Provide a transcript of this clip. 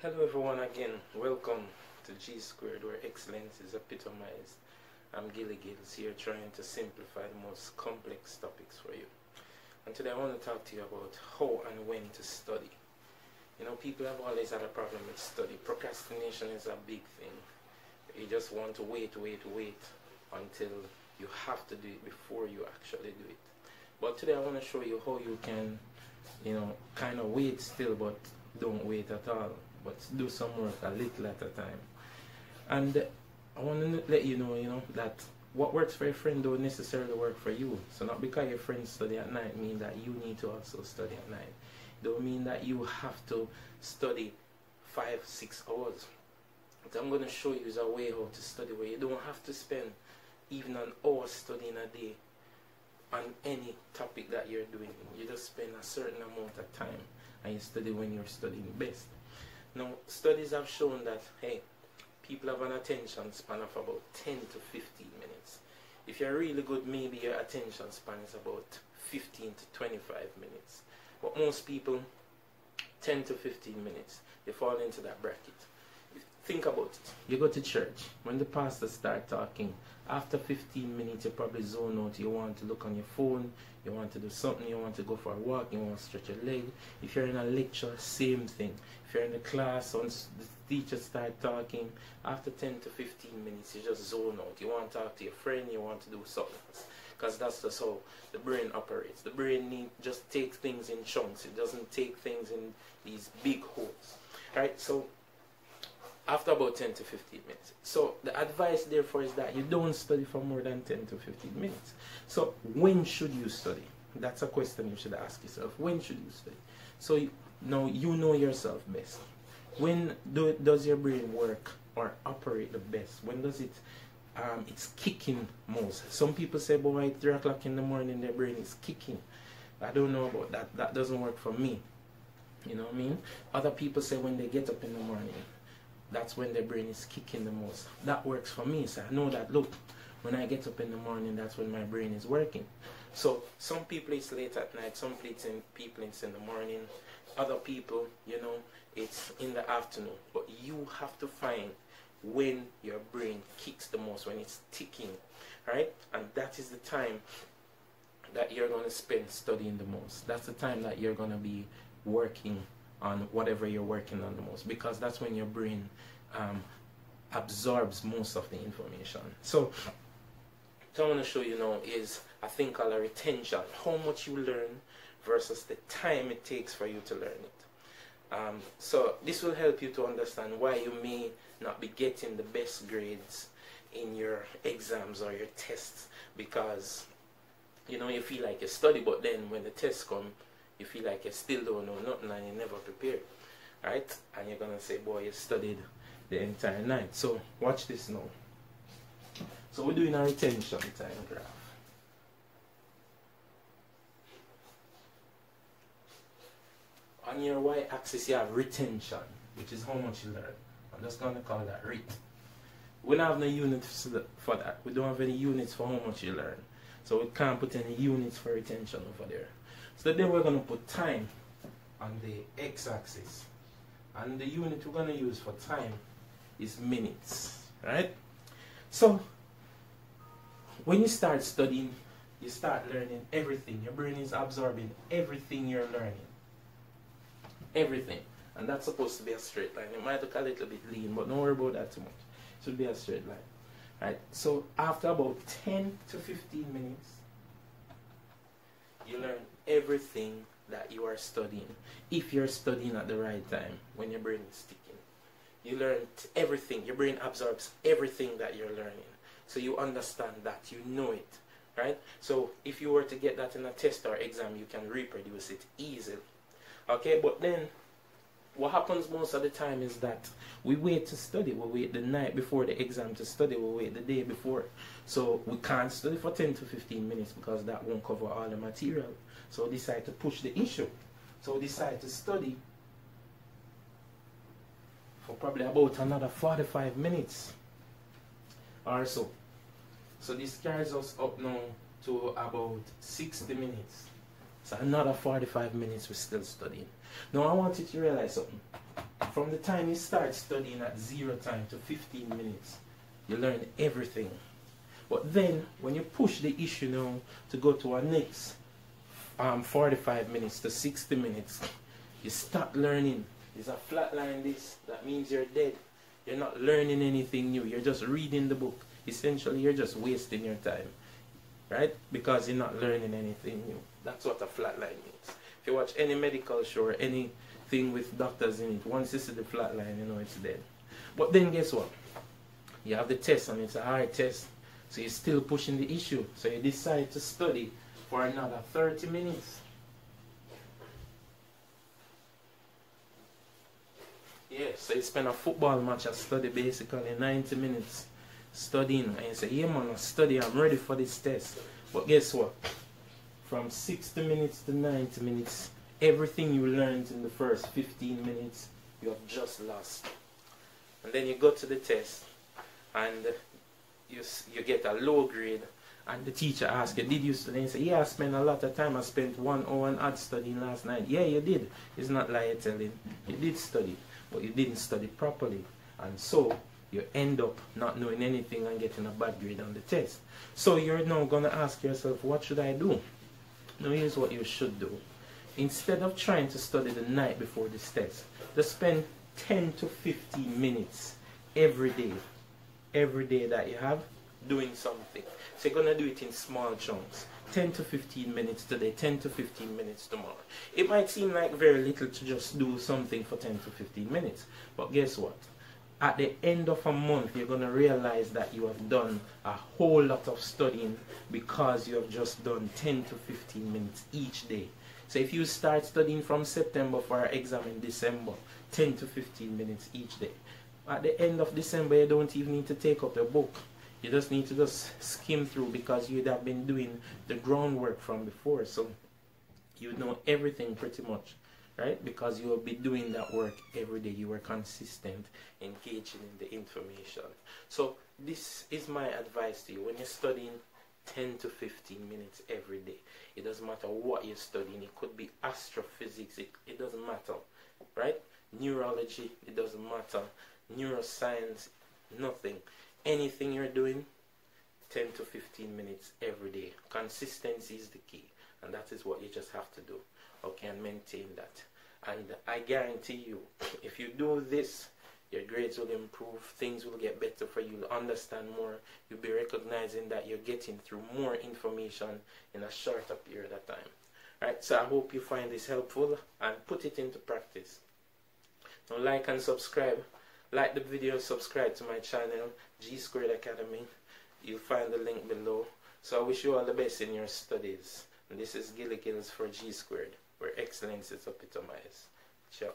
Hello everyone again, welcome to G Squared where excellence is epitomized. I'm Gilly Gills here trying to simplify the most complex topics for you. And today I want to talk to you about how and when to study. You know, people have always had a problem with study. Procrastination is a big thing. You just want to wait until you have to do it before you actually do it. But today I want to show you how you can, kind of wait still but don't wait at all. But do some work a little at a time. And I want to let you know, that what works for your friend don't necessarily work for you. So not because your friends study at night mean that you need to also study at night. Don't mean that you have to study 5-6 hours. What I'm going to show you is a way how to study where you don't have to spend even an hour studying a day on any topic that you're doing. You just spend a certain amount of time and you study when you're studying best. Now, studies have shown that, hey, people have an attention span of about 10 to 15 minutes. If you're really good, maybe your attention span is about 15 to 25 minutes. But most people, 10 to 15 minutes, they fall into that bracket. Think about it. You go to church. When the pastor starts talking, after 15 minutes, you probably zone out. You want to look on your phone. You want to do something. You want to go for a walk. You want to stretch your leg. If you're in a lecture, same thing. If you're in a class, once the teacher starts talking, after 10 to 15 minutes, you just zone out. You want to talk to your friend. You want to do something else. Because that's just how the brain operates. The brain just takes things in chunks. It doesn't take things in these big holes. Right? So after about 10 to 15 minutes. So the advice therefore is that you don't study for more than 10 to 15 minutes. So when should you study? That's a question you should ask yourself. When should you study? So now you know yourself best. When does your brain work or operate the best? When does it it's kicking most? Some people say, boy, at 3 o'clock in the morning their brain is kicking. I don't know about that. That doesn't work for me. You know what I mean? Other people say when they get up in the morning, that's when their brain is kicking the most. That works for me. So I know that, look, when I get up in the morning, that's when my brain is working. So some people it's late at night, some people it's in the morning. Other people, it's in the afternoon. But you have to find when your brain kicks the most, when it's ticking, right? And that is the time that you're going to spend studying the most. That's the time that you're going to be working on whatever you're working on the most, because that's when your brain absorbs most of the information. So what I want to show you now is a thing called a retention. How much you learn versus the time it takes for you to learn it. So this will help you to understand why you may not be getting the best grades in your exams or your tests, because you feel like you study, but then when the tests come, you feel like you still don't know nothing and you never prepared, right? And you're gonna say, boy, you studied the entire night. So watch this now. So we're doing a retention time graph. On your y-axis you have retention, which is how much you learn. I'm just gonna call that RET. We don't have no units for that. We don't have any units for how much you learn. So we can't put any units for retention over there. So then we're going to put time on the x-axis. And the unit we're going to use for time is minutes. Right? So when you start studying, you start learning everything. Your brain is absorbing everything you're learning. Everything. And that's supposed to be a straight line. It might look a little bit lean, but don't worry about that too much. It should be a straight line. Right? So after about 10 to 15 minutes, you learn everything that you are studying. If you're studying at the right time, when your brain is ticking, you learn everything. Your brain absorbs everything that you're learning. So you understand that, you know it, right? So if you were to get that in a test or exam, you can reproduce it easily. Okay, but then what happens most of the time is that we wait to study. We wait the night before the exam to study. We wait the day before. So we can't study for 10 to 15 minutes because that won't cover all the material. So we decide to push the issue. So we decide to study for probably about another 45 minutes or so. So this carries us up now to about 60 minutes. So another 45 minutes we're still studying. Now I want you to realize something. From the time you start studying at 0 time to 15 minutes, you learn everything. But then, when you push the issue now to go to our next 45 minutes to 60 minutes, you start learning. There's a flat line this, that means you're dead. You're not learning anything new. You're just reading the book. Essentially, you're just wasting your time. Right? Because you're not learning anything new. That's what a flat line means. If you watch any medical show or anything with doctors in it, once you see the flat line, you know it's dead. But then guess what? You have the test, and it's a hard test. So you're still pushing the issue. So you decide to study for another 30 minutes. Yeah, so you spend a football match and study basically 90 minutes studying. And you say, yeah man, I study, I'm ready for this test. But guess what? From 60 minutes to 90 minutes, everything you learned in the first 15 minutes, you have just lost. And then you go to the test, and you get a low grade, and the teacher asks you, did you study? And you say, yeah, I spent a lot of time. I spent 1 hour and odd studying last night. Yeah, you did. It's not like you're telling. You did study, but you didn't study properly. And so, you end up not knowing anything and getting a bad grade on the test. So, you're now going to ask yourself, what should I do? Now, here's what you should do. Instead of trying to study the night before this test, just spend 10 to 15 minutes every day that you have doing something. So you're going to do it in small chunks. 10 to 15 minutes today, 10 to 15 minutes tomorrow. It might seem like very little to just do something for 10 to 15 minutes. But guess what? At the end of a month, you're going to realize that you have done a whole lot of studying because you have just done 10 to 15 minutes each day. So if you start studying from September for our exam in December, 10 to 15 minutes each day. At the end of December, you don't even need to take up your book. You just need to just skim through because you'd have been doing the groundwork from before. So you know everything pretty much, right? Because you will be doing that work every day. You were consistent, engaging in the information. So this is my advice to you. When you're studying 10 to 15 minutes every day, it doesn't matter what you're studying. It could be astrophysics. It doesn't matter, right? Neurology, it doesn't matter. Neuroscience, nothing. Anything you're doing, 10 to 15 minutes every day. Consistency is the key, and that is what you just have to do. Okay, and maintain that. And I guarantee you, if you do this, your grades will improve, things will get better for you, you'll understand more, you'll be recognizing that you're getting through more information in a shorter period of time. Alright, so I hope you find this helpful and put it into practice. Now like and subscribe. Like the video, subscribe to my channel, G Squared Academy. You'll find the link below. So I wish you all the best in your studies. And this is Gilly Gills for G Squared, where excellence is epitomized. Ciao.